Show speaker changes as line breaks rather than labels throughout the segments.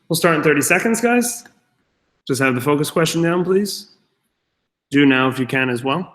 We'll start in 30 seconds, guys. Just have the focus question down, please. Do now if you can as well.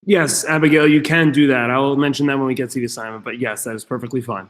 Yes, Abigail, you can do that. I will mention that when we get to the assignment, but yes, that is perfectly fine.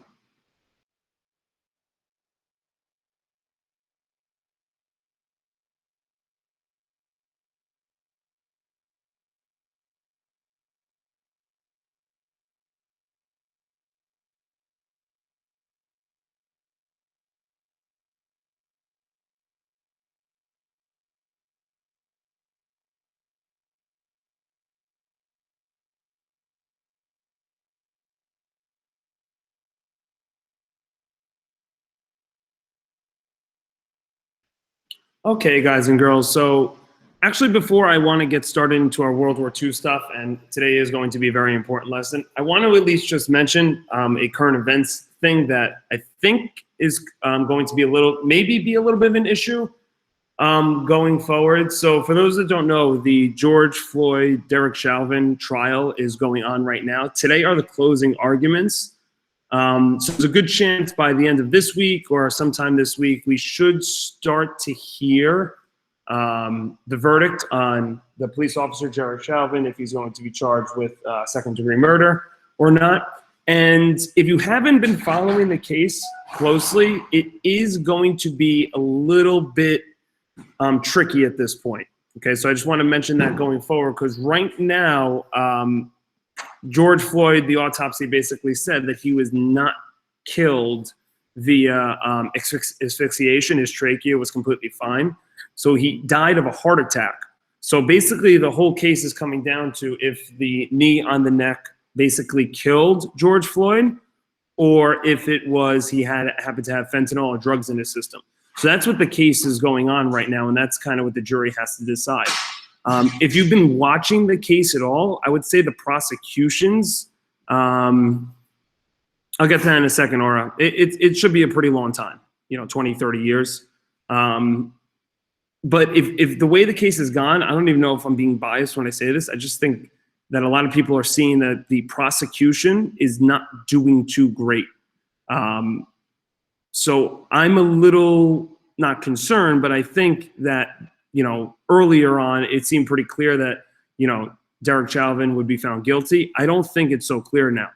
Okay, guys and girls. So actually, before I want to get started into our World War II stuff, and today is going to be a very important lesson, I want to at least just mention a current events thing that I think is going to be maybe be a little bit of an issue going forward. So for those that don't know, the George Floyd, Derek Chauvin trial is going on right now. Today are the closing arguments. So there's a good chance by the end of this week or sometime this week, we should start to hear the verdict on the police officer, Derek Chauvin, if he's going to be charged with second-degree murder or not. And if you haven't been following the case closely, it is going to be a little bit tricky at this point. Okay, so I just want to mention that going forward, because right now, George Floyd, the autopsy basically said that he was not killed via asphyxiation. His trachea was completely fine. So he died of a heart attack. So basically the whole case is coming down to if the knee on the neck basically killed George Floyd, or if it was he happened to have fentanyl or drugs in his system. So that's what the case is going on right now, and that's kind of what the jury has to decide. If you've been watching the case at all, I would say the prosecutions, I'll get to that in a second, Aura. It should be a pretty long time, 20, 30 years. But if the way the case has gone, I don't even know if I'm being biased when I say this. I just think that a lot of people are seeing that the prosecution is not doing too great. So I'm a little not concerned, but I think that, earlier on, it seemed pretty clear that, Derek Chauvin would be found guilty. I don't think it's so clear now.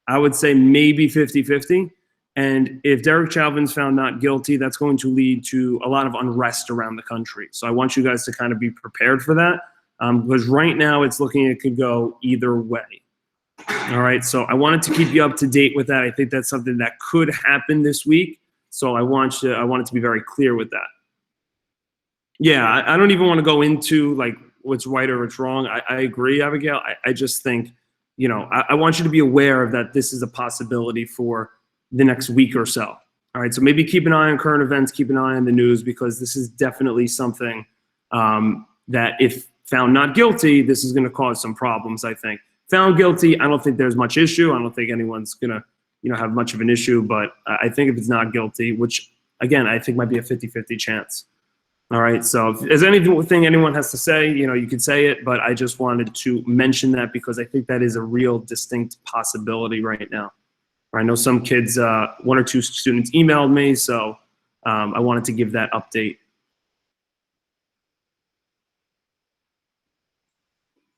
I would say maybe 50-50. And if Derek Chauvin's found not guilty, that's going to lead to a lot of unrest around the country. So I want you guys to kind of be prepared for that, because right now it's looking, it could go either way. All right, so I wanted to keep you up to date with that. I think that's something that could happen this week. So I want it to be very clear with that. Yeah, I don't even want to go into like what's right or what's wrong. I agree, Abigail. I just think, I want you to be aware of that this is a possibility for the next week or so. All right, so maybe keep an eye on current events, keep an eye on the news, because this is definitely something that if found not guilty, this is going to cause some problems, I think. Found guilty, I don't think there's much issue. I don't think anyone's going to, have much of an issue, but I think if it's not guilty, which again, I think might be a 50-50 chance. All right, so if there's anything anyone has to say, you can say it, but I just wanted to mention that because I think that is a real distinct possibility right now. I know some kids, one or two students emailed me, so I wanted to give that update.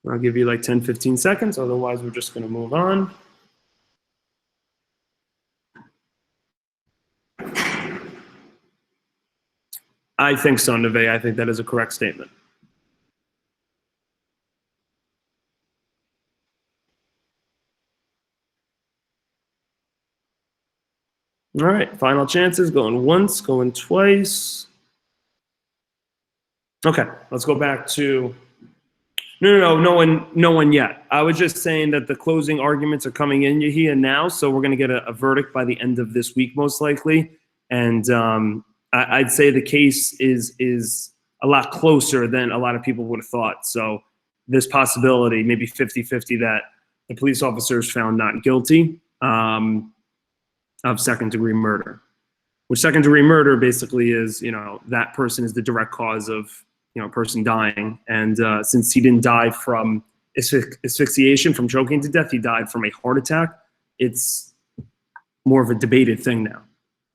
I'll give you like 10, 15 seconds. Otherwise, we're just going to move on. I think so, Neve. I think that is a correct statement. All right, final chances. Going once, going twice. Okay, let's go back to. No one yet. I was just saying that the closing arguments are coming in here now, so we're going to get a verdict by the end of this week, most likely. And I'd say the case is a lot closer than a lot of people would have thought. So this possibility, maybe 50-50, that the police officers found not guilty of second-degree murder. Which second-degree murder basically is, that person is the direct cause of a person dying. And since he didn't die from asphyxiation, from choking to death, he died from a heart attack. It's more of a debated thing now.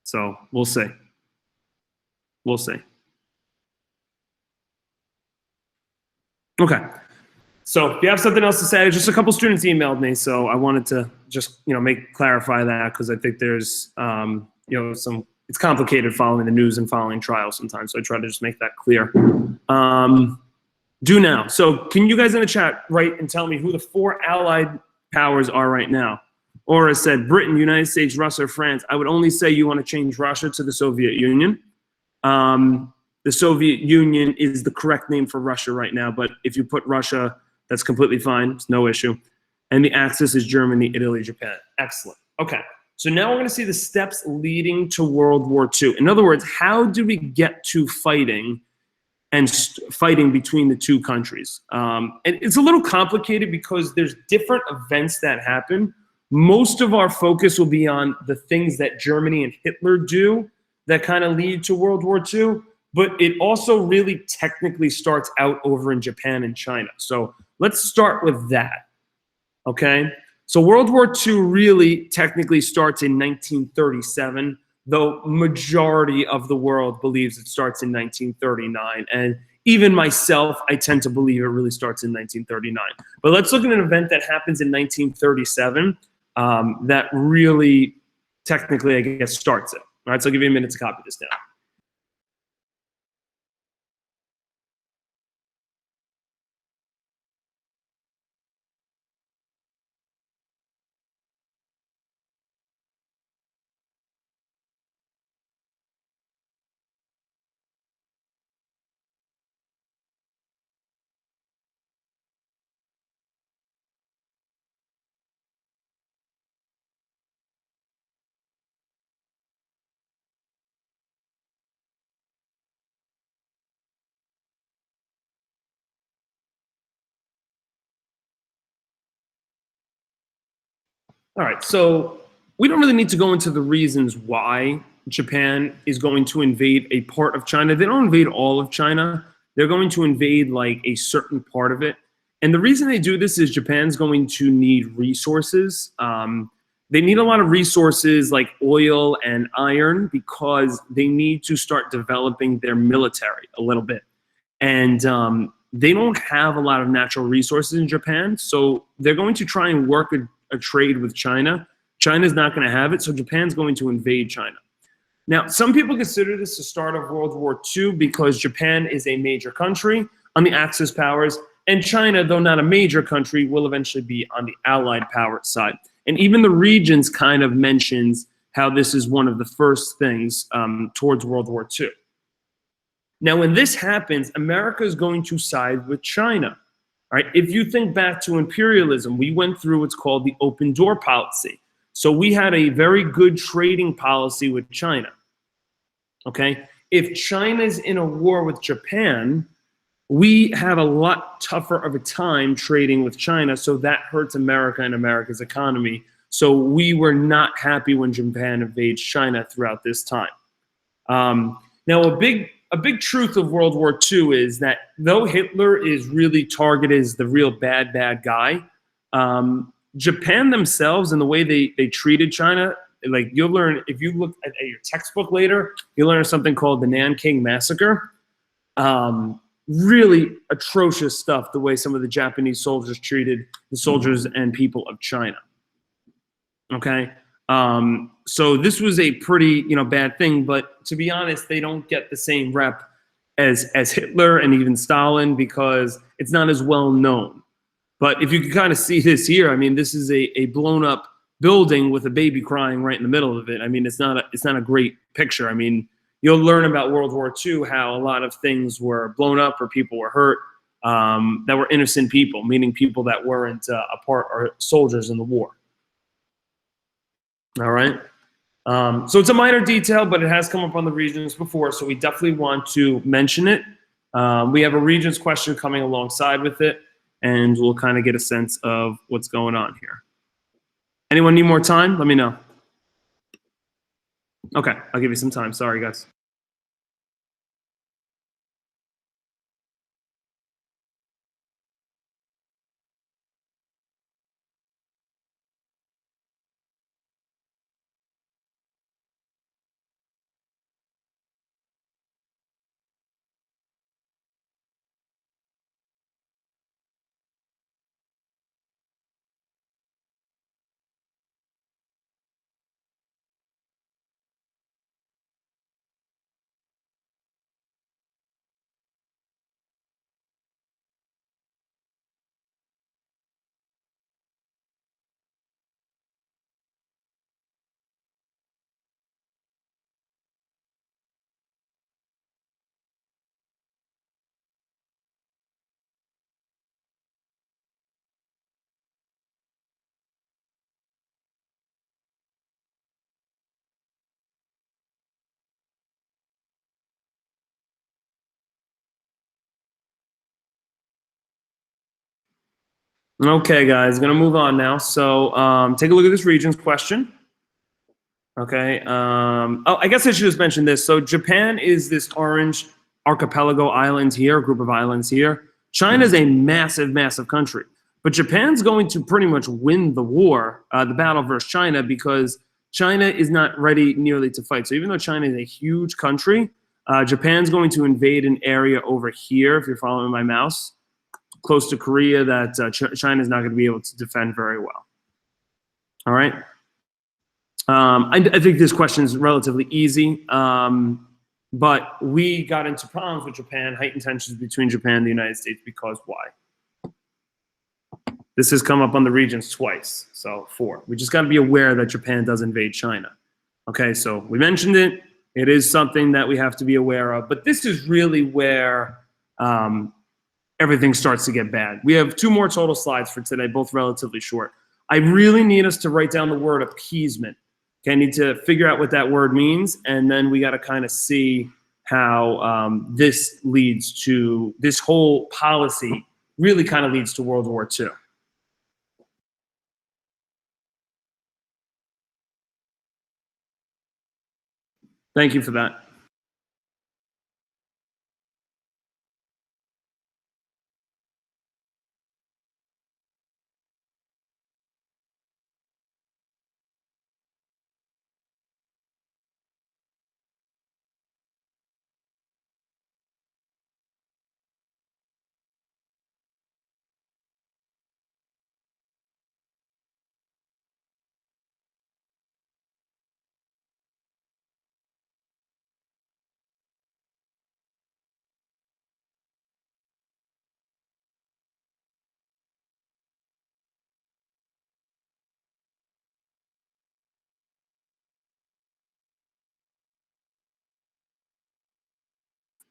So we'll see. We'll see. Okay. So if you have something else to say, just a couple students emailed me, so I wanted to just clarify that, because I think there's it's complicated following the news and following trials sometimes. So I try to just make that clear. Do now. So can you guys in the chat write and tell me who the 4 allied powers are right now? Aura said Britain, United States, Russia, France. I would only say you want to change Russia to the Soviet Union. The Soviet Union is the correct name for Russia right now, but if you put Russia, that's completely fine. It's no issue. And the axis is Germany, Italy, Japan. Excellent. Okay. So now we're going to see the steps leading to World War II. In other words, how do we get to fighting and fighting between the two countries? And it's a little complicated because there's different events that happen. Most of our focus will be on the things that Germany and Hitler do that kind of lead to World War II. But it also really technically starts out over in Japan and China. So let's start with that, okay? So World War II really technically starts in 1937, though majority of the world believes it starts in 1939. And even myself, I tend to believe it really starts in 1939. But let's look at an event that happens in 1937 that really technically, I guess, starts it. All right, so I'll give you a minute to copy this down. All right, so we don't really need to go into the reasons why Japan is going to invade a part of China. They don't invade all of China. They're going to invade like a certain part of it. And the reason they do this is Japan's going to need resources. They need a lot of resources like oil and iron because they need to start developing their military a little bit. And they don't have a lot of natural resources in Japan, so they're going to try and work a trade with China. China's not going to have it, so Japan's going to invade China. Now, some people consider this the start of World War II because Japan is a major country on the Axis powers, and China, though not a major country, will eventually be on the Allied power side. And even the Regents kind of mentions how this is one of the first things towards World War II. Now, when this happens, America is going to side with China. All right, if you think back to imperialism, we went through what's called the open door policy. So we had a very good trading policy with China. Okay, if China's in a war with Japan, we have a lot tougher of a time trading with China, so that hurts America and America's economy. So we were not happy when Japan invades China throughout this time. Now, a big truth of World War II is that though Hitler is really targeted as the real bad guy, Japan themselves and the way they treated China, like you'll learn, if you look at your textbook later, you'll learn something called the Nanking Massacre. really atrocious stuff, the way some of the Japanese soldiers treated the soldiers and people of China. Okay. So this was a pretty, bad thing, but to be honest, they don't get the same rep as Hitler and even Stalin because it's not as well known. But if you can kind of see this here, I mean, this is a blown up building with a baby crying right in the middle of it. I mean, it's not a great picture. I mean, you'll learn about World War II, how a lot of things were blown up or people were hurt that were innocent people, meaning people that weren't a part or soldiers in the war. All right. So it's a minor detail, but it has come up on the Regents before, so we definitely want to mention it. We have a Regents question coming alongside with it, and we'll kind of get a sense of what's going on here. Anyone need more time? Let me know. Okay, I'll give you some time. Sorry, guys. Okay, guys, gonna move on now. So take a look at this Regents question. Okay. Oh, I guess I should just mention this. So Japan is this orange archipelago island here, a group of islands here. China is a massive, massive country. But Japan's going to pretty much win the war, the battle versus China, because China is not ready nearly to fight. So even though China is a huge country, Japan's going to invade an area over here, if you're following my mouse, close to Korea, that China is not going to be able to defend very well. All right. I think this question is relatively easy, but we got into problems with Japan, heightened tensions between Japan and the United States because why? This has come up on the Regents twice, so 4. We just got to be aware that Japan does invade China. Okay, so we mentioned it. It is something that we have to be aware of, but this is really where everything starts to get bad. We have 2 more total slides for today, both relatively short. I really need us to write down the word appeasement. Okay, I need to figure out what that word means, and then we got to kind of see how this leads to, this whole policy really kind of leads to World War II. Thank you for that.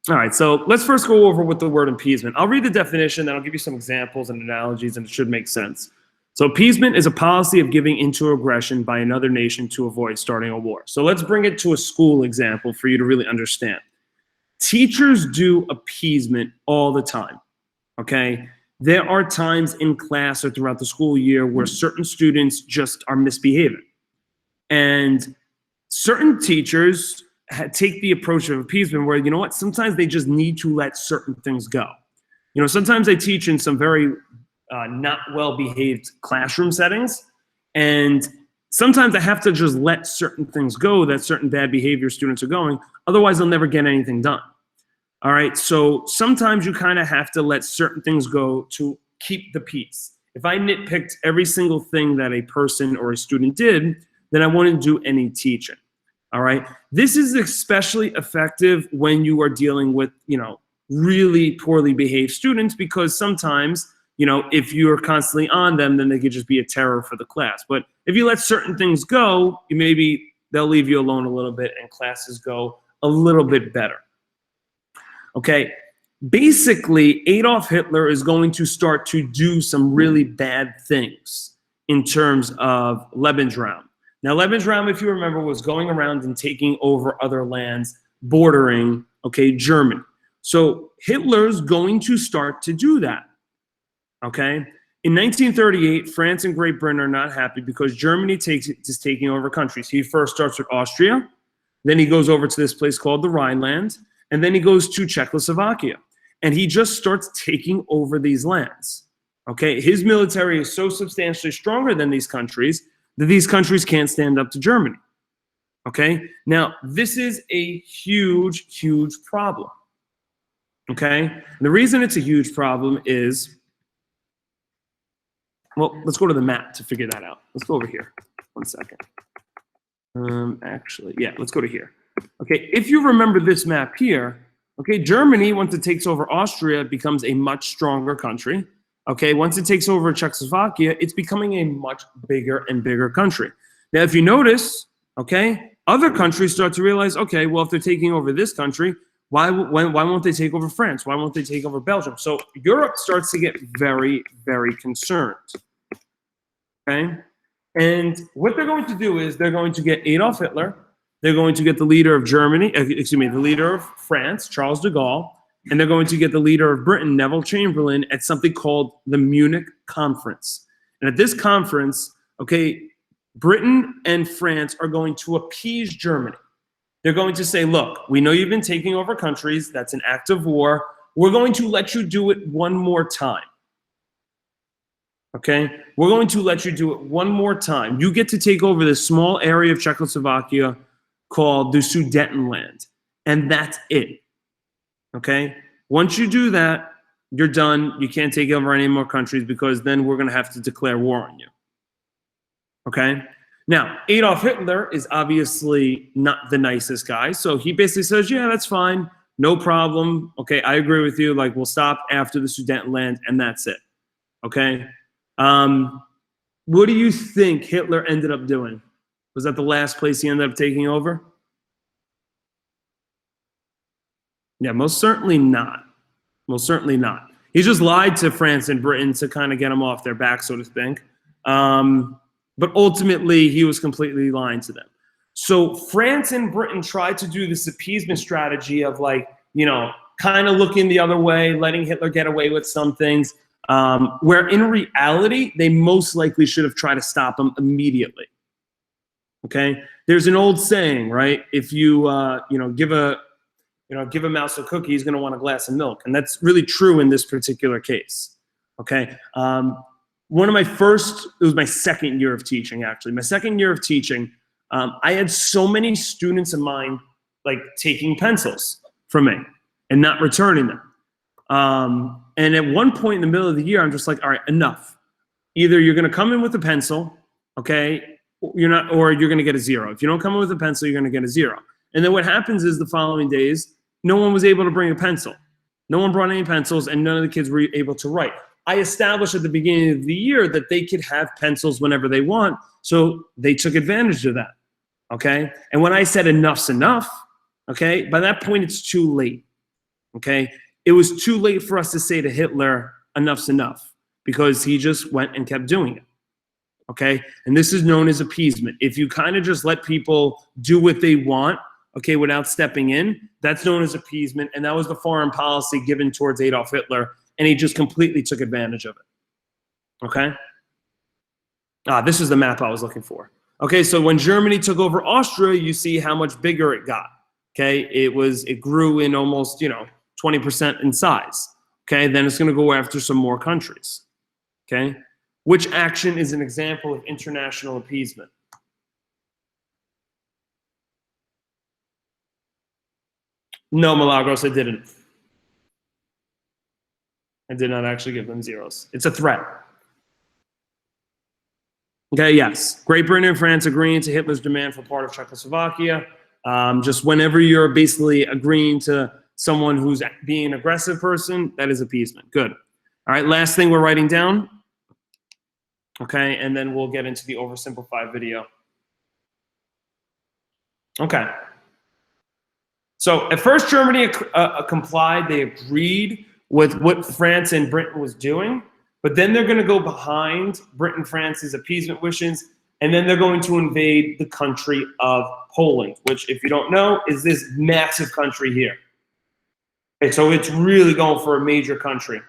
All right, so let's first go over what the word appeasement. I'll read the definition, then I'll give you some examples and analogies, and it should make sense. So appeasement is a policy of giving into aggression by another nation to avoid starting a war. So let's bring it to a school example for you to really understand. Teachers do appeasement all the time, okay? There are times in class or throughout the school year where certain students just are misbehaving. And certain teachers take the approach of appeasement where, you know what, sometimes they just need to let certain things go. You know, sometimes I teach in some very not well-behaved classroom settings, and sometimes I have to just let certain things go that certain bad behavior students are going, otherwise they'll never get anything done. All right, so sometimes you kind of have to let certain things go to keep the peace. If I nitpicked every single thing that a person or a student did, then I wouldn't do any teaching. All right, this is especially effective when you are dealing with, really poorly behaved students, because sometimes, if you're constantly on them, then they could just be a terror for the class. But if you let certain things go, maybe they'll leave you alone a little bit and classes go a little bit better. Okay, basically, Adolf Hitler is going to start to do some really bad things in terms of Lebensraum. Now, Lebensraum, if you remember, was going around and taking over other lands bordering, Germany. So Hitler's going to start to do that, okay? In 1938, France and Great Britain are not happy because Germany is taking over countries. He first starts with Austria, then he goes over to this place called the Rhineland, and then he goes to Czechoslovakia. And he just starts taking over these lands, okay? His military is so substantially stronger than these countries that these countries can't stand up to Germany, okay? Now, this is a huge, huge problem, okay? And the reason it's a huge problem is, well, let's go to the map to figure that out. Let's go over here. 1 second. Actually, yeah, let's go to here. Okay, if you remember this map here, okay, Germany, once it takes over Austria, becomes a much stronger country. Okay, once it takes over Czechoslovakia, it's becoming a much bigger and bigger country. Now, if you notice, okay, other countries start to realize, okay, well, if they're taking over this country, why won't they take over France? Why won't they take over Belgium? So Europe starts to get very, very concerned. Okay, and what they're going to do is they're going to get Adolf Hitler. They're going to get the leader of Germany, the leader of France, Charles de Gaulle, and they're going to get the leader of Britain, Neville Chamberlain, at something called the Munich Conference. And at this conference, okay, Britain and France are going to appease Germany. They're going to say, look, we know you've been taking over countries. That's an act of war. We're going to let you do it one more time. Okay? We're going to let you do it one more time. You get to take over this small area of Czechoslovakia called the Sudetenland, and that's it. Okay? Once you do that, you're done. You can't take over any more countries because then we're going to have to declare war on you. Okay? Now, Adolf Hitler is obviously not the nicest guy, so he basically says, yeah, that's fine. No problem. Okay, I agree with you. Like, we'll stop after the Sudetenland, and that's it. Okay? What do you think Hitler ended up doing? Was that the last place he ended up taking over? Yeah, most certainly not. Most certainly not. He just lied to France and Britain to kind of get them off their back, so to speak. But ultimately, he was completely lying to them. So France and Britain tried to do this appeasement strategy of, like, kind of looking the other way, letting Hitler get away with some things, where in reality, they most likely should have tried to stop him immediately. Okay? There's an old saying, right? If you, give a mouse a cookie, he's going to want a glass of milk. And that's really true in this particular case. Okay? It was my second year of teaching, actually. My second year of teaching, I had so many students of mine, like, taking pencils from me and not returning them. And at one point in the middle of the year, I'm just like, all right, enough. Either you're going to come in with a pencil, okay, or you're going to get a 0. If you don't come in with a pencil, you're going to get a 0. And then what happens is the following days, no one was able to bring a pencil. No one brought any pencils, and none of the kids were able to write. I established at the beginning of the year that they could have pencils whenever they want, so they took advantage of that, okay? And when I said enough's enough, okay, by that point it's too late, okay? It was too late for us to say to Hitler, enough's enough, because he just went and kept doing it, okay? And this is known as appeasement. If you kind of just let people do what they want, okay, without stepping in, that's known as appeasement, and that was the foreign policy given towards Adolf Hitler, and he just completely took advantage of it, okay? This is the map I was looking for. Okay, so when Germany took over Austria, you see how much bigger it got, okay? It grew in almost, 20% in size, okay? Then it's gonna go after some more countries, okay? Which action is an example of international appeasement? No, Milagros, I didn't. I did not actually give them zeros. It's a threat. Okay, yes. Great Britain and France agreeing to Hitler's demand for part of Czechoslovakia. Just whenever you're basically agreeing to someone who's being an aggressive person, that is appeasement. Good. All right, last thing we're writing down. Okay, and then we'll get into the oversimplified video. Okay. So at first Germany complied. They agreed with what France and Britain was doing, but then they're going to go behind Britain, France's appeasement wishes, and then they're going to invade the country of Poland, which, if you don't know, is this massive country here. Okay, so it's really going for a major country.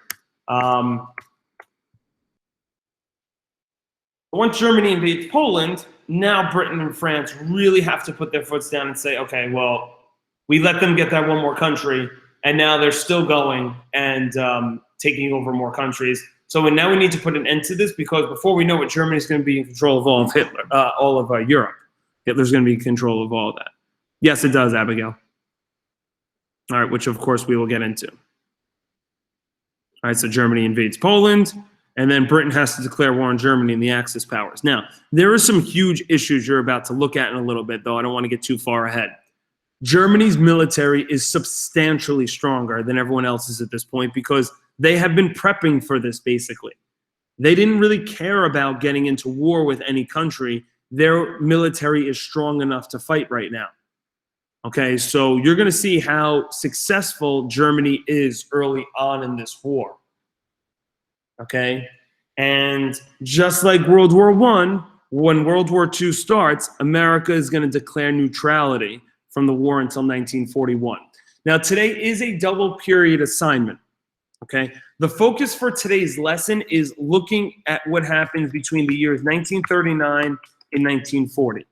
Once Germany invades Poland, now Britain and France really have to put their foots down and say, okay, well, we let them get that one more country, and now they're still going and taking over more countries. So now we need to put an end to this, because before we know it, Germany's going to be in control of all of Hitler, all of Europe. Hitler's going to be in control of all of that. Yes, it does, Abigail. All right, which of course we will get into. All right, so Germany invades Poland, and then Britain has to declare war on Germany and the Axis powers. Now, there are some huge issues you're about to look at in a little bit, though I don't want to get too far ahead. Germany's military is substantially stronger than everyone else's at this point, because they have been prepping for this, basically. They didn't really care about getting into war with any country. Their military is strong enough to fight right now. Okay, so you're going to see how successful Germany is early on in this war. Okay, and just like World War I, when World War II starts, America is going to declare neutrality from the war until 1941. Now, today is a double period assignment. Okay, the focus for today's lesson is looking at what happens between the years 1939 and 1940.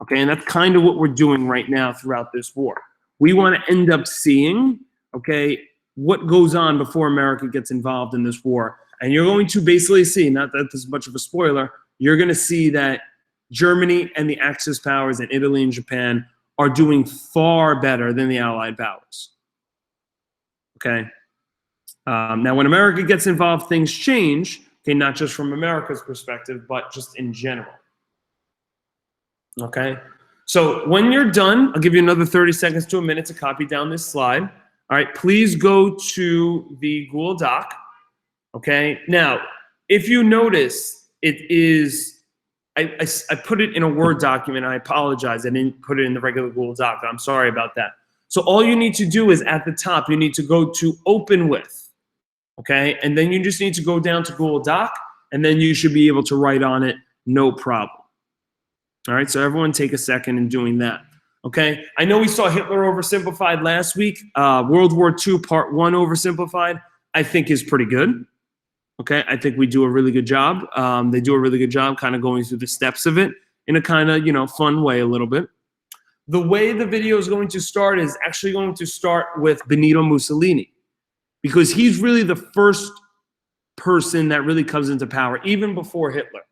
Okay, and that's kind of what we're doing right now throughout this war. We want to end up seeing, okay, what goes on before America gets involved in this war. And you're going to basically see, not that this is much of a spoiler, you're going to see that Germany and the Axis powers and Italy and Japan are doing far better than the Allied powers. Okay. Now, when America gets involved, things change. Okay, not just from America's perspective, but just in general. Okay. So when you're done, I'll give you another 30 seconds to a minute to copy down this slide. All right. Please go to the Google Doc. Okay. Now, if you notice, it is, I put it in a Word document. I apologize. I didn't put it in the regular Google Doc. I'm sorry about that. So all you need to do is at the top, you need to go to Open With. Okay. And then you just need to go down to Google Doc, and then you should be able to write on it, no problem. All right. So everyone take a second in doing that. Okay. I know we saw Hitler oversimplified last week. World War II Part 1 oversimplified, I think, is pretty good. Okay, I think we do a really good job. They do a really good job kind of going through the steps of it in a kind of, fun way a little bit. The way the video is going to start is actually going to start with Benito Mussolini, because he's really the first person that really comes into power, even before Hitler.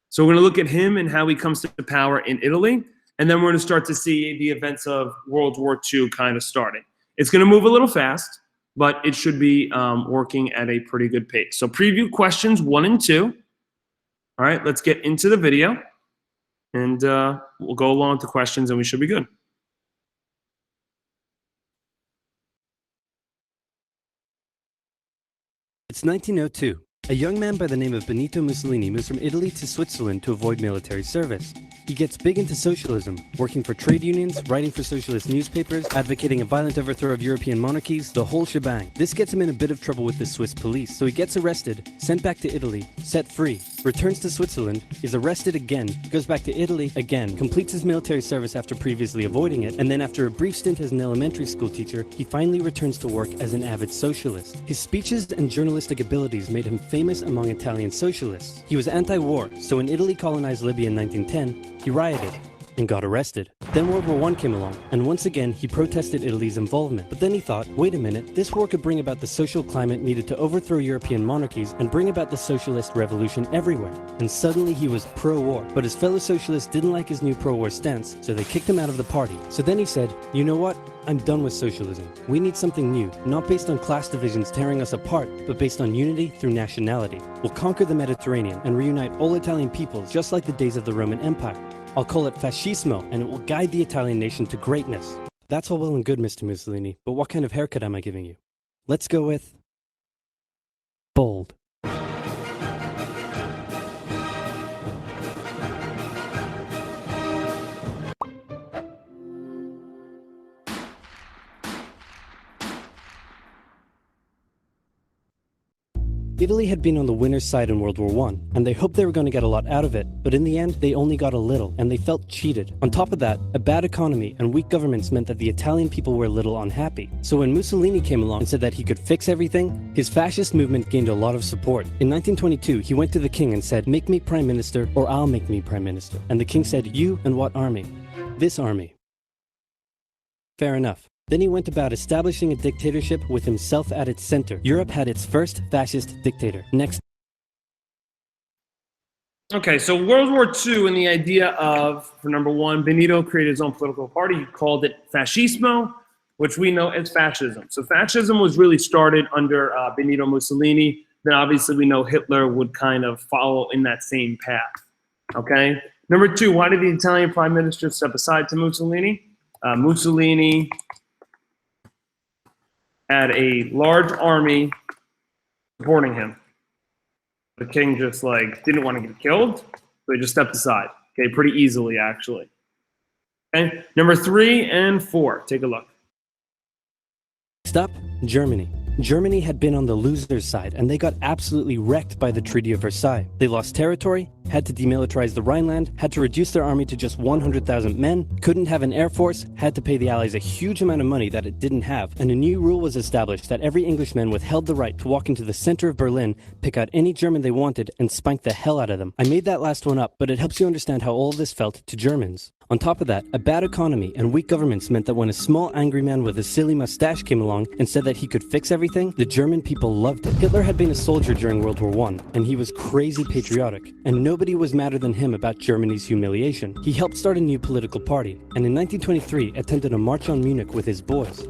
So we're going to look at him and how he comes to power in Italy, and then we're going to start to see the events of World War II kind of starting. It's going to move a little fast, but it should be working at a pretty good pace. So preview questions 1 and 2. All right, let's get into the video, and we'll go along with the questions, and we should be good.
It's 1902. A young man by the name of Benito Mussolini moves from Italy to Switzerland to avoid military service. He gets big into socialism, working for trade unions, writing for socialist newspapers, advocating a violent overthrow of European monarchies, the whole shebang. This gets him in a bit of trouble with the Swiss police, so he gets arrested, sent back to Italy, set free, returns to Switzerland, is arrested again, goes back to Italy again, completes his military service after previously avoiding it, and then after a brief stint as an elementary school teacher, he finally returns to work as an avid socialist. His speeches and journalistic abilities made him famous among Italian socialists. He was anti-war, so when Italy colonized Libya in 1910, he rioted. and got arrested. Then World War I came along, and once again he protested Italy's involvement. But then he thought, wait a minute, this war could bring about the social climate needed to overthrow European monarchies and bring about the socialist revolution everywhere. And suddenly he was pro-war. But his fellow socialists didn't like his new pro-war stance, so they kicked him out of the party. So then he said, you know what? I'm done with socialism. We need something new, not based on class divisions tearing us apart, but based on unity through nationality. We'll conquer the Mediterranean and reunite all Italian peoples just like the days of the Roman Empire. I'll call it fascismo, and it will guide the Italian nation to greatness. That's all well and good, Mr. Mussolini, but what kind of haircut am I giving you? Let's go with bold. Italy had been on the winner's side in World War I, and they hoped they were going to get a lot out of it, but in the end, they only got a little, and they felt cheated. On top of that, a bad economy and weak governments meant that the Italian people were a little unhappy. So when Mussolini came along and said that he could fix everything, his fascist movement gained a lot of support. In 1922, he went to the king and said, make me prime minister or I'll make me prime minister. And the king said, you and what army? This army. Fair enough. Then he went about establishing a dictatorship with himself at its center. Europe had its first fascist dictator. Next.
Okay, so World War II and the idea of, for number one, Benito created his own political party. He called it fascismo, which we know as fascism. So fascism was really started under Benito Mussolini. Then obviously we know Hitler would kind of follow in that same path. Okay. Number two, why did the Italian prime minister step aside to Mussolini? Mussolini had a large army supporting him. The king just didn't want to get killed, so he just stepped aside. Okay, pretty easily actually. Okay, number 3 and 4, take a look.
Stop. Germany. Germany had been on the loser's side, and they got absolutely wrecked by the Treaty of Versailles. They lost territory, had to demilitarize the Rhineland, had to reduce their army to just 100,000 men, couldn't have an air force, had to pay the Allies a huge amount of money that it didn't have, and a new rule was established that every Englishman withheld the right to walk into the center of Berlin, pick out any German they wanted, and spank the hell out of them. I made that last one up, but it helps you understand how all of this felt to Germans. On top of that, a bad economy and weak governments meant that when a small angry man with a silly mustache came along and said that he could fix everything, the German people loved it. Hitler had been a soldier during World War I, and he was crazy patriotic, and nobody was madder than him about Germany's humiliation. He helped start a new political party, and in 1923 attended a march on Munich with his boys.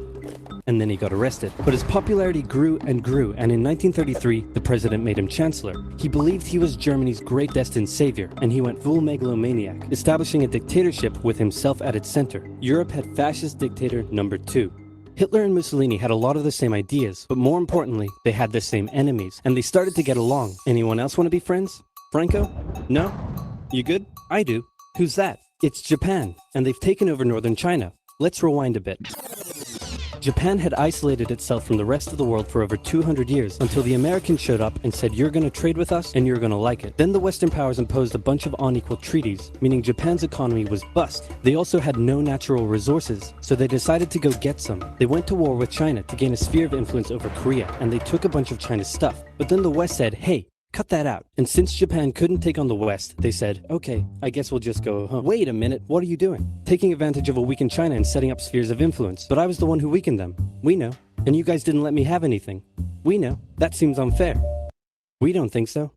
And then he got arrested. But his popularity grew, and in 1933, the president made him chancellor. He believed he was Germany's great destined savior, and he went full megalomaniac, establishing a dictatorship with himself at its center. Europe had fascist dictator number 2. Hitler and Mussolini had a lot of the same ideas, but more importantly, they had the same enemies, and they started to get along. Anyone else want to be friends? Franco? No? You good? I do. Who's that? It's Japan, and they've taken over northern China. Let's rewind a bit. Japan had isolated itself from the rest of the world for over 200 years until the Americans showed up and said, you're going to trade with us and you're going to like it. Then the Western powers imposed a bunch of unequal treaties, meaning Japan's economy was bust. They also had no natural resources, so they decided to go get some. They went to war with China to gain a sphere of influence over Korea, and they took a bunch of China's stuff. But then the West said, hey, cut that out. And since Japan couldn't take on the West, they said, okay, I guess we'll just go home. Wait a minute, what are you doing? Taking advantage of a weakened China and setting up spheres of influence. But I was the one who weakened them. We know. And you guys didn't let me have anything. We know. That seems unfair. We don't think so.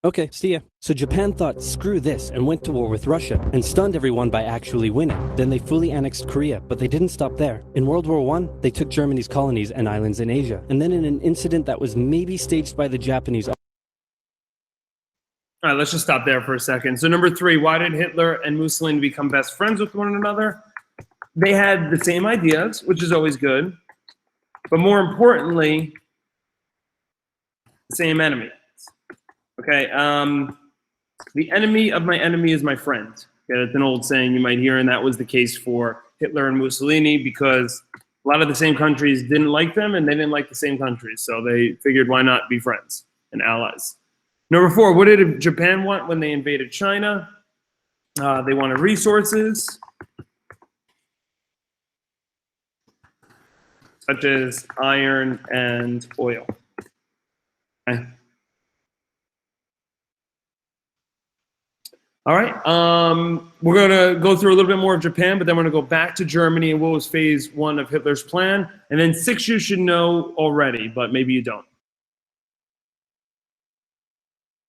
Okay, see ya. So Japan thought, screw this, and went to war with Russia, and stunned everyone by actually winning. Then they fully annexed Korea, but they didn't stop there. In World War I, they took Germany's colonies and islands in Asia, and then in an incident that was maybe staged by the Japanese...
All right, let's just stop there for a second. So number 3, why did Hitler and Mussolini become best friends with one another? They had the same ideas, which is always good, but more importantly, the same enemy. Okay, the enemy of my enemy is my friend. Okay, that's an old saying you might hear, and that was the case for Hitler and Mussolini because a lot of the same countries didn't like them, and they didn't like the same countries, so they figured why not be friends and allies. Number 4, what did Japan want when they invaded China? They wanted resources, such as iron and oil. Okay. All right. We're going to go through a little bit more of Japan, but then we're going to go back to Germany and what was phase one of Hitler's plan. And then 6 you should know already, but maybe you don't.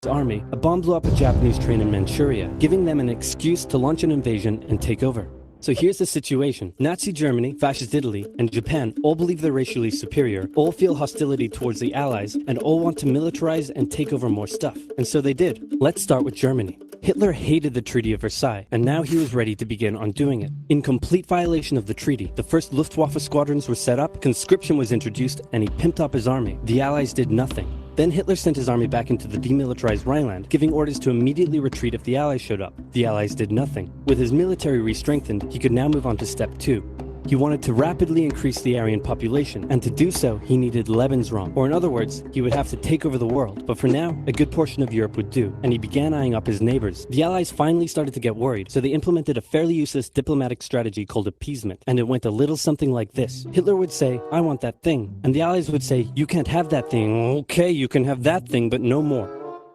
Army, a bomb blew up a Japanese train in Manchuria, giving them an excuse to launch an invasion and take over. So here's the situation. Nazi Germany, Fascist Italy, and Japan all believe they're racially superior, all feel hostility towards the Allies, and all want to militarize and take over more stuff. And so they did. Let's start with Germany. Hitler hated the Treaty of Versailles, and now he was ready to begin undoing it. In complete violation of the treaty, the first Luftwaffe squadrons were set up, conscription was introduced, and he pimped up his army. The Allies did nothing. Then Hitler sent his army back into the demilitarized Rhineland, giving orders to immediately retreat if the Allies showed up. The Allies did nothing. With his military re-strengthened, he could now move on to step 2. He wanted to rapidly increase the Aryan population, and to do so, he needed Lebensraum, or in other words, he would have to take over the world. But for now, a good portion of Europe would do, and he began eyeing up his neighbors. The Allies finally started to get worried, so they implemented a fairly useless diplomatic strategy called appeasement, and it went a little something like this. Hitler would say, "I want that thing," and the Allies would say, "You can't have that thing." "Okay, you can have that thing, but no more."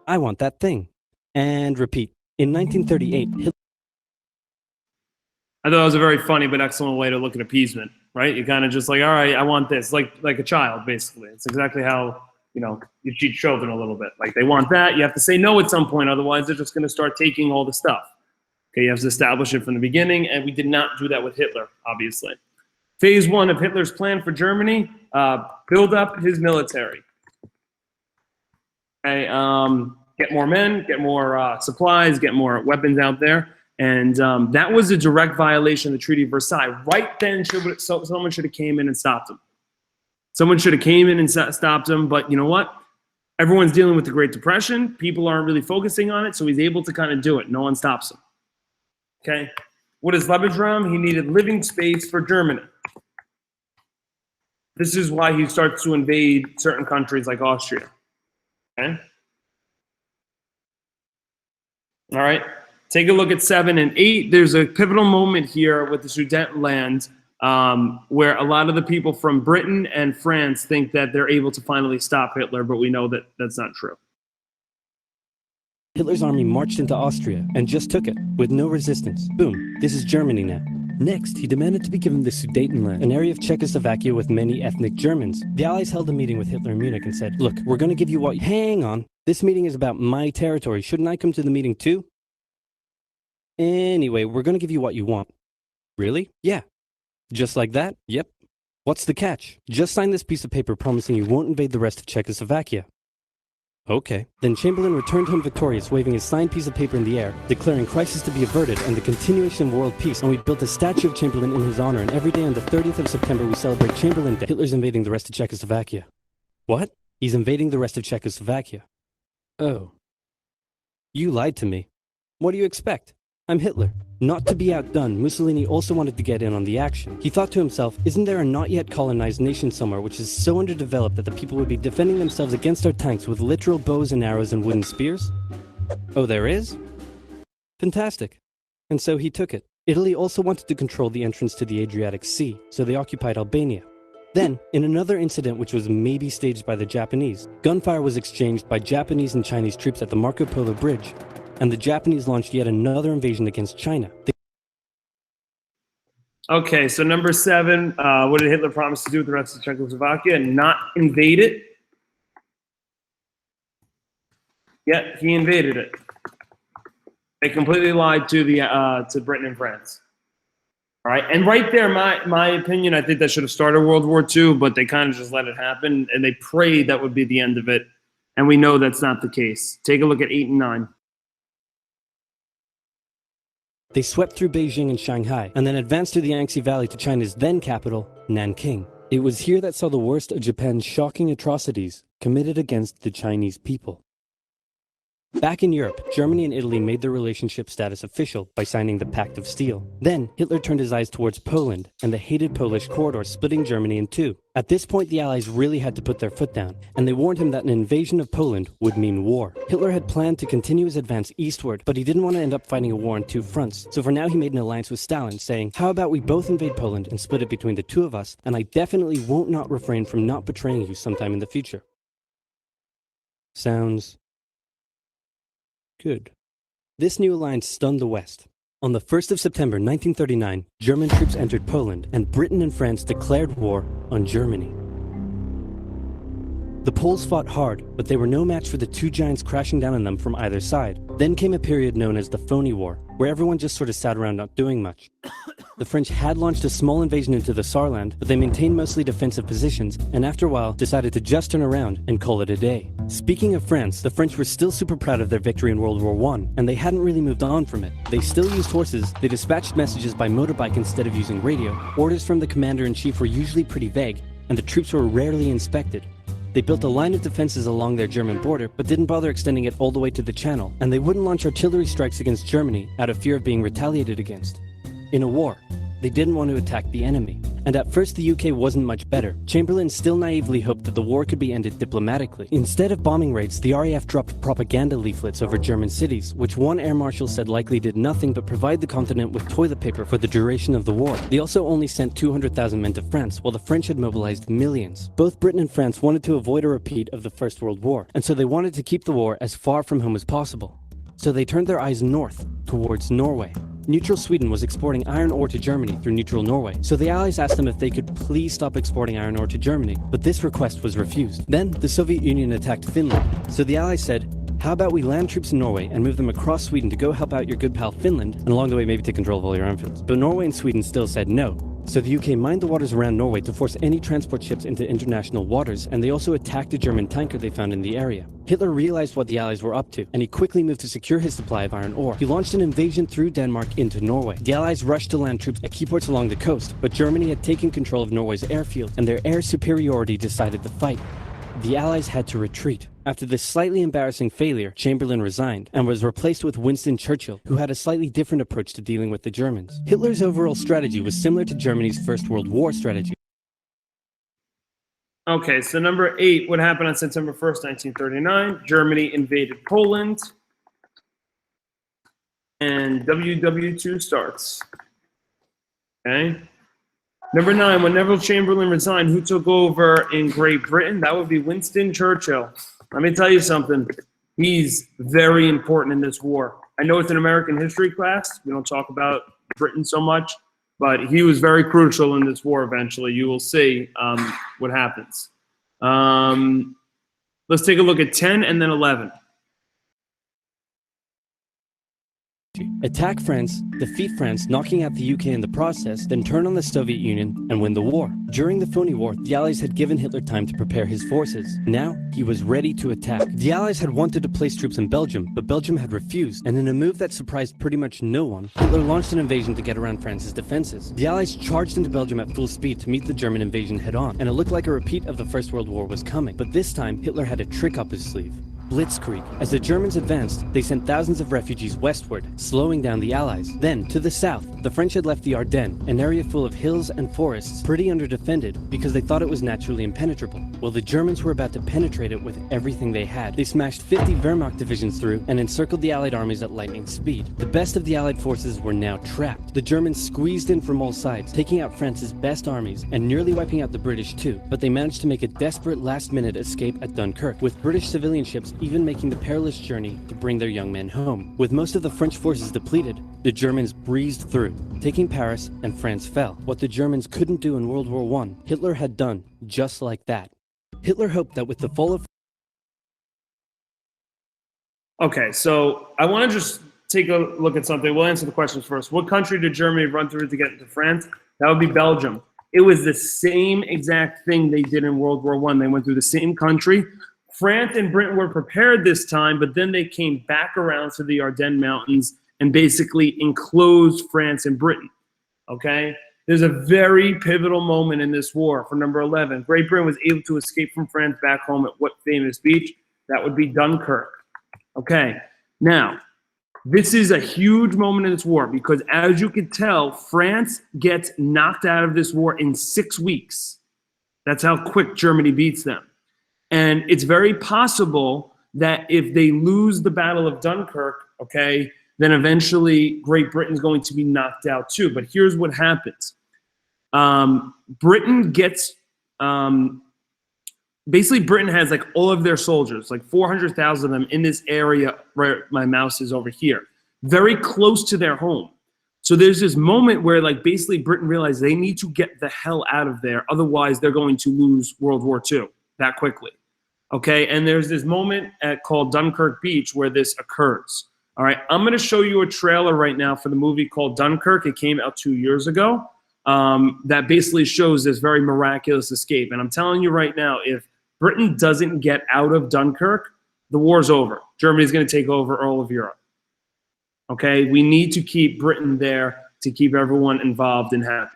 "I want that thing." And repeat. In 1938, Hitler
I thought that was a very funny but excellent way to look at appeasement, right? You kind of just like, all right, I want this, like a child, basically. It's exactly how, you treat children a little bit. Like they want that, you have to say no at some point, otherwise they're just going to start taking all the stuff. Okay, you have to establish it from the beginning, and we did not do that with Hitler, obviously. Phase 1 of Hitler's plan for Germany, build up his military. Okay, get more men, get more supplies, get more weapons out there. And that was a direct violation of the Treaty of Versailles. Right then, someone should have came in and stopped him. Someone should have came in and stopped him. But you know what? Everyone's dealing with the Great Depression. People aren't really focusing on it, so he's able to kind of do it. No one stops him. Okay? What is Lebensraum? He needed living space for Germany. This is why he starts to invade certain countries like Austria. Okay? All right? Take a look at 7 and 8. There's a pivotal moment here with the Sudetenland where a lot of the people from Britain and France think that they're able to finally stop Hitler, but we know that that's not true.
Hitler's army marched into Austria and just took it, with no resistance. Boom, this is Germany now. Next, he demanded to be given the Sudetenland, an area of Czechoslovakia with many ethnic Germans. The Allies held a meeting with Hitler in Munich and said, "Look, we're going to give you what— Hang on, this meeting is about my territory. Shouldn't I come to the meeting too? Anyway, we're going to give you what you want." "Really?" "Yeah." "Just like that?" "Yep." "What's the catch?" "Just sign this piece of paper promising you won't invade the rest of Czechoslovakia." "Okay." Then Chamberlain returned home victorious, waving his signed piece of paper in the air, declaring crisis to be averted and the continuation of world peace. And we built a statue of Chamberlain in his honor, and every day on the 30th of September we celebrate Chamberlain Day. Hitler's invading the rest of Czechoslovakia. What? He's invading the rest of Czechoslovakia. Oh. You lied to me. What do you expect? I'm Hitler. Not to be outdone, Mussolini also wanted to get in on the action. He thought to himself, isn't there a not yet colonized nation somewhere which is so underdeveloped that the people would be defending themselves against our tanks with literal bows and arrows and wooden spears? Oh, there is? Fantastic. And so he took it. Italy also wanted to control the entrance to the Adriatic Sea, so they occupied Albania. Then, in another incident which was maybe staged by the Japanese, gunfire was exchanged by Japanese and Chinese troops at the Marco Polo Bridge, and the Japanese launched yet another invasion against China.
Okay, so number 7, what did Hitler promise to do with the rest of Czechoslovakia? Not invade it. Yeah, he invaded it. They completely lied to to Britain and France. All right, and right there, my opinion, I think that should have started World War II, but they kind of just let it happen, and they prayed that would be the end of it, and we know that's not the case. Take a look at 8 and 9.
They swept through Beijing and Shanghai, and then advanced through the Yangtze Valley to China's then capital, Nanking. It was here that saw the worst of Japan's shocking atrocities committed against the Chinese people. Back in Europe, Germany and Italy made their relationship status official by signing the Pact of Steel. Then, Hitler turned his eyes towards Poland and the hated Polish corridor, splitting Germany in two. At this point, the Allies really had to put their foot down, and they warned him that an invasion of Poland would mean war. Hitler had planned to continue his advance eastward, but he didn't want to end up fighting a war on two fronts. So for now, he made an alliance with Stalin, saying, how about we both invade Poland and split it between the two of us, and I definitely won't not refrain from not betraying you sometime in the future. Sounds good. This new alliance stunned the West. On the 1st of September 1939, German troops entered Poland, and Britain and France declared war on Germany. The Poles fought hard, but they were no match for the two giants crashing down on them from either side. Then came a period known as the Phony War, where everyone just sort of sat around not doing much. The French had launched a small invasion into the Saarland, but they maintained mostly defensive positions, and after a while decided to just turn around and call it a day. Speaking of France, the French were still super proud of their victory in World War I, and they hadn't really moved on from it. They still used horses, they dispatched messages by motorbike instead of using radio, orders from the commander-in-chief were usually pretty vague, and the troops were rarely inspected. They built a line of defenses along their German border, but didn't bother extending it all the way to the Channel, and they wouldn't launch artillery strikes against Germany out of fear of being retaliated against. In a war, they didn't want to attack the enemy. And at first the UK wasn't much better. Chamberlain still naively hoped that the war could be ended diplomatically. Instead of bombing raids, the RAF dropped propaganda leaflets over German cities, which one air marshal said likely did nothing but provide the continent with toilet paper for the duration of the war. They also only sent 200,000 men to France, while the French had mobilized millions. Both Britain and France wanted to avoid a repeat of the First World War, and so they wanted to keep the war as far from home as possible. So they turned their eyes north, towards Norway. Neutral Sweden was exporting iron ore to Germany through neutral Norway, so the Allies asked them if they could please stop exporting iron ore to Germany, but this request was refused. Then, the Soviet Union attacked Finland, so the Allies said, how about we land troops in Norway and move them across Sweden to go help out your good pal Finland, and along the way maybe take control of all your armfields. But Norway and Sweden still said no. So the UK mined the waters around Norway to force any transport ships into international waters, and they also attacked a German tanker they found in the area. Hitler realized what the Allies were up to, and he quickly moved to secure his supply of iron ore. He launched an invasion through Denmark into Norway. The Allies rushed to land troops at key ports along the coast, but Germany had taken control of Norway's airfield, and their air superiority decided the fight. The Allies had to retreat. After this slightly embarrassing failure, Chamberlain resigned and was replaced with Winston Churchill, who had a slightly different approach to dealing with the Germans. Hitler's overall strategy was similar to Germany's First World War strategy.
Okay, so number 8, what happened on September 1st, 1939? Germany invaded Poland, and WWII starts. Okay. Number 9, when Neville Chamberlain resigned, who took over in Great Britain? That would be Winston Churchill. Let me tell you something. He's very important in this war. I know it's an American history class. We don't talk about Britain so much, but he was very crucial in this war eventually. You will see what happens. Let's take a look at 10 and then 11.
Attack France, defeat France, knocking out the UK in the process, then turn on the Soviet Union and win the war. During the Phony War, the Allies had given Hitler time to prepare his forces. Now, he was ready to attack. The Allies had wanted to place troops in Belgium, but Belgium had refused, and in a move that surprised pretty much no one, Hitler launched an invasion to get around France's defenses. The Allies charged into Belgium at full speed to meet the German invasion head-on, and it looked like a repeat of the First World War was coming. But this time, Hitler had a trick up his sleeve. Blitzkrieg. As the Germans advanced, they sent thousands of refugees westward, slowing down the Allies. Then, to the south, the French had left the Ardennes, an area full of hills and forests, pretty underdefended because they thought it was naturally impenetrable. Well, the Germans were about to penetrate it with everything they had. They smashed 50 Wehrmacht divisions through and encircled the Allied armies at lightning speed. The best of the Allied forces were now trapped. The Germans squeezed in from all sides, taking out France's best armies and nearly wiping out the British too, but they managed to make a desperate last-minute escape at Dunkirk, with British civilian ships even making the perilous journey to bring their young men home. With most of the French forces depleted, the Germans breezed through, taking Paris, and France fell. What the Germans couldn't do in World War I, Hitler had done just like that. Hitler hoped that with the fall of...
Okay, so I want to just take a look at something. We'll answer the questions first. What country did Germany run through to get into France? That would be Belgium. It was the same exact thing they did in World War I. They went through the same country. France and Britain were prepared this time, but then they came back around to the Ardennes Mountains and basically enclosed France and Britain, okay? There's a very pivotal moment in this war for number 11. Great Britain was able to escape from France back home at what famous beach? That would be Dunkirk, okay? Now, this is a huge moment in this war because as you can tell, France gets knocked out of this war in 6 weeks. That's how quick Germany beats them. And it's very possible that if they lose the Battle of Dunkirk, okay, then eventually Great Britain's going to be knocked out too. But here's what happens. Britain gets, basically Britain has like all of their soldiers, like 400,000 of them in this area where my mouse is over here. very close to their home. So there's this moment where like basically Britain realized they need to get the hell out of there. Otherwise, they're going to lose World War II that quickly. Okay, and there's this moment called Dunkirk Beach where this occurs. All right, I'm going to show you a trailer right now for the movie called Dunkirk. It came out 2 years ago. That basically shows this very miraculous escape. And I'm telling you right now, if Britain doesn't get out of Dunkirk, the war's over. Germany's going to take over all of Europe. Okay, we need to keep Britain there to keep everyone involved and happy.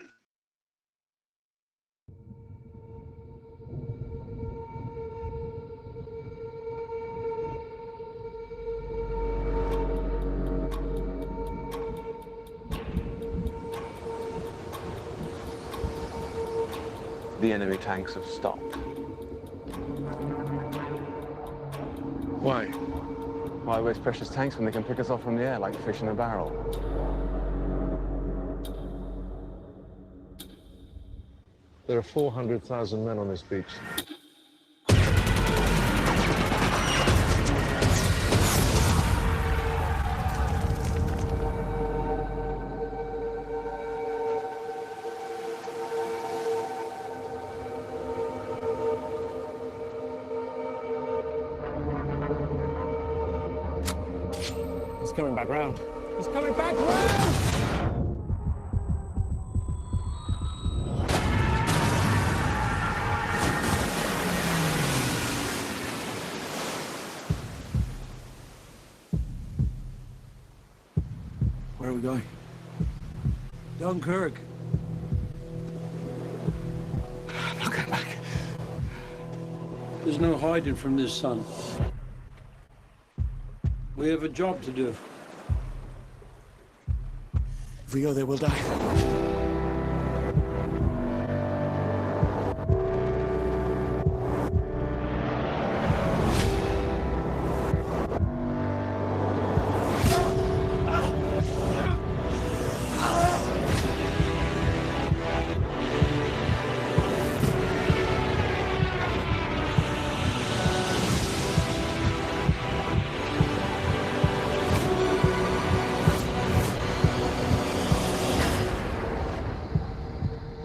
The enemy tanks have stopped.
Why?
Why waste precious tanks when they can pick us off from the air like fish in a barrel?
There are 400,000 men on this beach.
He's coming back round. He's coming back round!
Where are we going? Dunkirk.
I'm not going back.
There's no hiding from this, son. We have a job to do.
If we go there, we'll die.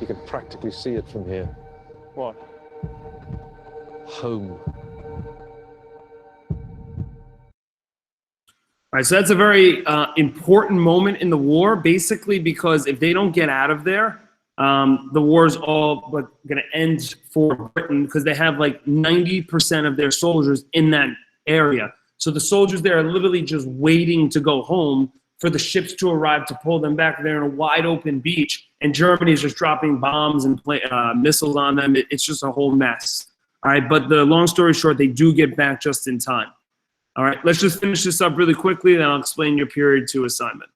You can practically see it from here.
What?
Home.
All right, so that's a very important moment in the war, basically, because if they don't get out of there, the war's all but going to end for Britain because they have like 90% of their soldiers in that area. So the soldiers there are literally just waiting to go home for the ships to arrive to pull them back. They're in a wide open beach, and Germany is just dropping bombs and missiles on them. It's just a whole mess. All right, but the long story short, they do get back just in time. All right, let's just finish this up really quickly, then I'll explain your period 2 assignment.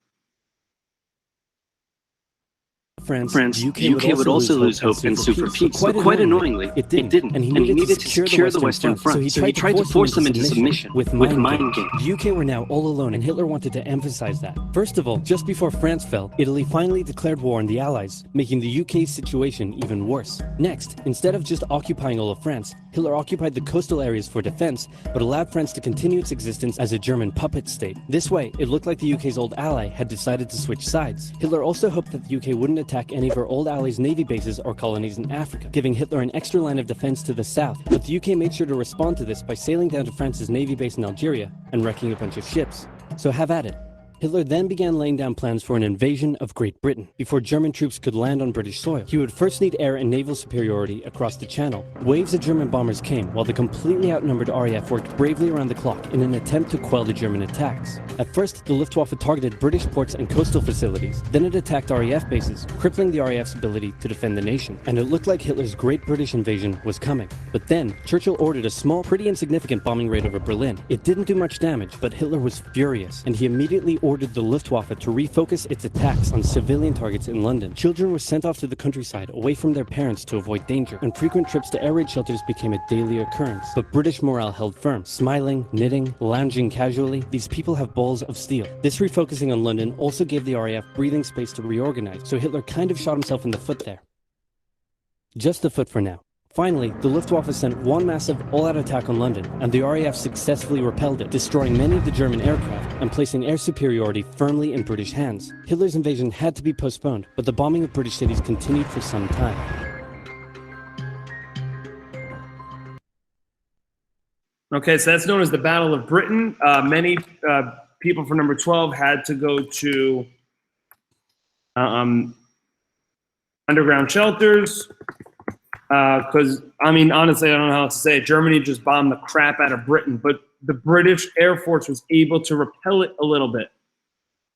France, the UK would also lose hope and sue for peace, but quite annoyingly, it didn't, and he needed to secure the Western Front, so he tried to force them into submission with mind games. The UK were now all alone, and Hitler wanted to emphasize that. First of all, just before France fell, Italy finally declared war on the Allies, making the UK's situation even worse. Next, instead of just occupying all of France, Hitler occupied the coastal areas for defense, but allowed France to continue its existence as a German puppet state. This way, it looked like the UK's old ally had decided to switch sides. Hitler also hoped that the UK wouldn't attack any of her old allies' navy bases or colonies in Africa, giving Hitler an extra line of defense to the south. But the UK made sure to respond to this by sailing down to France's navy base in Algeria and wrecking a bunch of ships. So have at it. Hitler then began laying down plans for an invasion of Great Britain. Before German troops could land on British soil, he would first need air and naval superiority across the Channel. Waves of German bombers came, while the completely outnumbered RAF worked bravely around the clock in an attempt to quell the German attacks. At first, the Luftwaffe targeted British ports and coastal facilities. Then it attacked RAF bases, crippling the RAF's ability to defend the nation. And it looked like Hitler's Great British invasion was coming. But then, Churchill ordered a small, pretty insignificant bombing raid over Berlin. It didn't do much damage, but Hitler was furious, and he immediately ordered the Luftwaffe to refocus its attacks on civilian targets in London. Children were sent off to the countryside away from their parents to avoid danger, and frequent trips to air raid shelters became a daily occurrence. But British morale held firm. Smiling, knitting, lounging casually, these people have balls of steel. This refocusing on London also gave the RAF breathing space to reorganize, so Hitler kind of shot himself in the foot there. Just the foot for now. Finally, the Luftwaffe sent one massive all-out attack on London, and the RAF successfully repelled it, destroying many of the German aircraft and placing air superiority firmly in British hands. Hitler's invasion had to be postponed, but the bombing of British cities continued for some time.
Okay, so that's known as the Battle of Britain. Many people from number 12 had to go to underground shelters because, I mean, honestly, I don't know how to say it. Germany just bombed the crap out of Britain, but the British Air Force was able to repel it a little bit,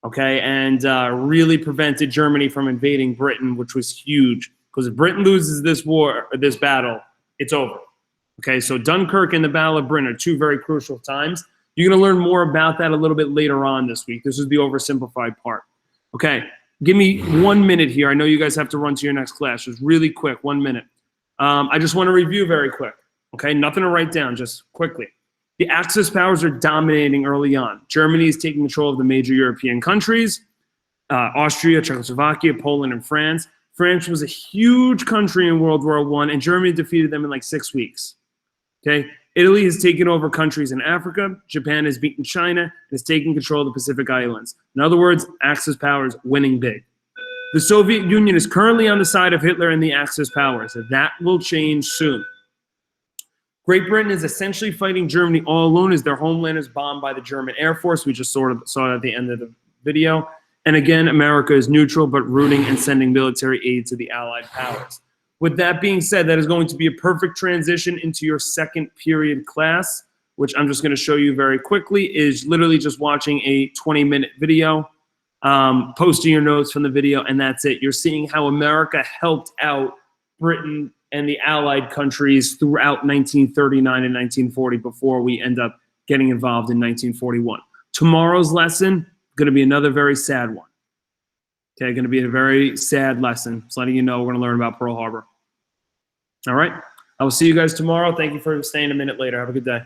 okay, and really prevented Germany from invading Britain, which was huge because if Britain loses this war, or this battle, it's over. Okay, so Dunkirk and the Battle of Britain are two very crucial times. You're going to learn more about that a little bit later on this week. This is the oversimplified part. Okay, give me 1 minute here. I know you guys have to run to your next class. Just really quick, 1 minute. I just want to review very quick. Okay, nothing to write down, just quickly. The Axis powers are dominating early on. Germany is taking control of the major European countries, Austria, Czechoslovakia, Poland, and France. France was a huge country in World War I, and Germany defeated them in like 6 weeks. Okay, Italy has taken over countries in Africa. Japan has beaten China and has taken control of the Pacific Islands. In other words, Axis powers winning big. The Soviet Union is currently on the side of Hitler and the Axis powers. That will change soon. Great Britain is essentially fighting Germany all alone as their homeland is bombed by the German Air Force. We just sort of saw it at the end of the video. And again, America is neutral but rooting and sending military aid to the Allied powers. With that being said, that is going to be a perfect transition into your second period class, which I'm just going to show you very quickly, is literally just watching a 20-minute video, posting your notes from the video, and that's it. You're seeing how America helped out Britain and the Allied countries throughout 1939 and 1940 before we end up getting involved in 1941. Tomorrow's lesson, going to be another very sad one. Okay, going to be a very sad lesson. Just letting you know we're going to learn about Pearl Harbor. All right. I will see you guys tomorrow. Thank you for staying a minute later. Have a good day.